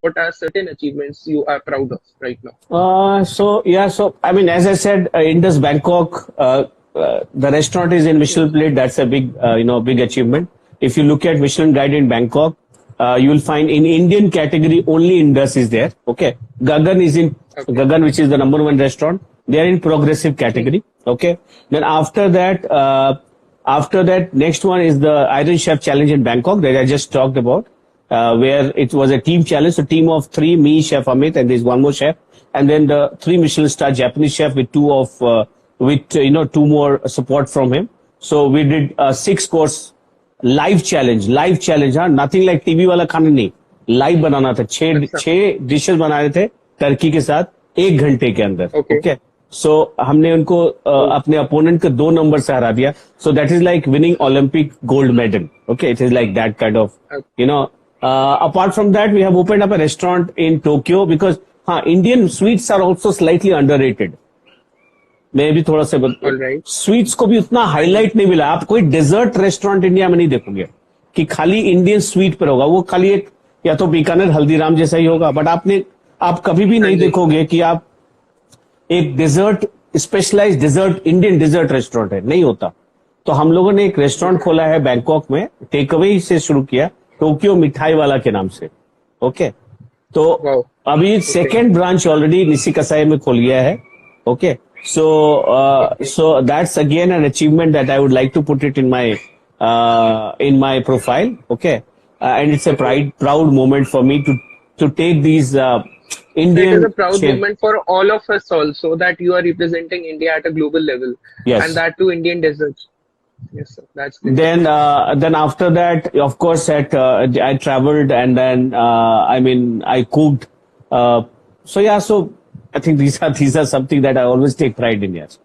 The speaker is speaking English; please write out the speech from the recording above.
what are certain achievements you are proud of right now? So I mean, as I said, Indus Bangkok, the restaurant is in Michelin plate. That's a big, big achievement. If you look at Michelin Guide in Bangkok, you will find in Indian category only Indus is there. Okay, Gagan is in Gagan, which is the #1 restaurant. They are in progressive category. Okay, then after that, next one is the Iron Chef Challenge in Bangkok that I just talked about. Where it was a team challenge, so team of 3, me, Chef Amit, and there's one more chef, and then the 3 Michelin star Japanese chef with 2 more support from him. So we did a 6-course live challenge, nothing like TV वाला खाना नहीं, live बनाना था, 6 dishes बनाए थे Turkey के साथ 1 घंटे के अंदर. Okay. So हमने उनको अपने अपोनेंट के 2 नंबर से हरा दिया. So that is like winning Olympic gold medal. Okay, it is like that kind of, apart from that, we have opened up a restaurant in Tokyo because Indian sweets are also slightly underrated. मैं भी थोड़ा सा sweets को भी उतना highlight नहीं मिला. आप कोई डेजर्ट रेस्टोरेंट इंडिया में नहीं देखोगे कि खाली इंडियन स्वीट पर होगा. वो खाली एक या तो बीकानेर हल्दीराम जैसा ही होगा, बट आप कभी भी नहीं देखोगे कि आप एक dessert specialised dessert Indian dessert restaurant है, नहीं होता. तो हम लोगों ने एक रेस्टोरेंट खोला है बैंकॉक में, टेक अवे से शुरू किया, टोक्यो मिठाई वाला के नाम से. ओके, तो अभी सेकेंड ब्रांच ऑलरेडी निशिकासाई में खोल गया है. Okay, so that's again an achievement that I would like to put it in my profile. Okay, and it's a proud moment for me to take these Indian. It is a proud moment for all of us also that you are representing India at a global level. Yes, and that too Indian desserts. Yes, sir. That's great. Then after that, of course, I traveled, and then I cooked. So I think these are something that I always take pride in. Yes.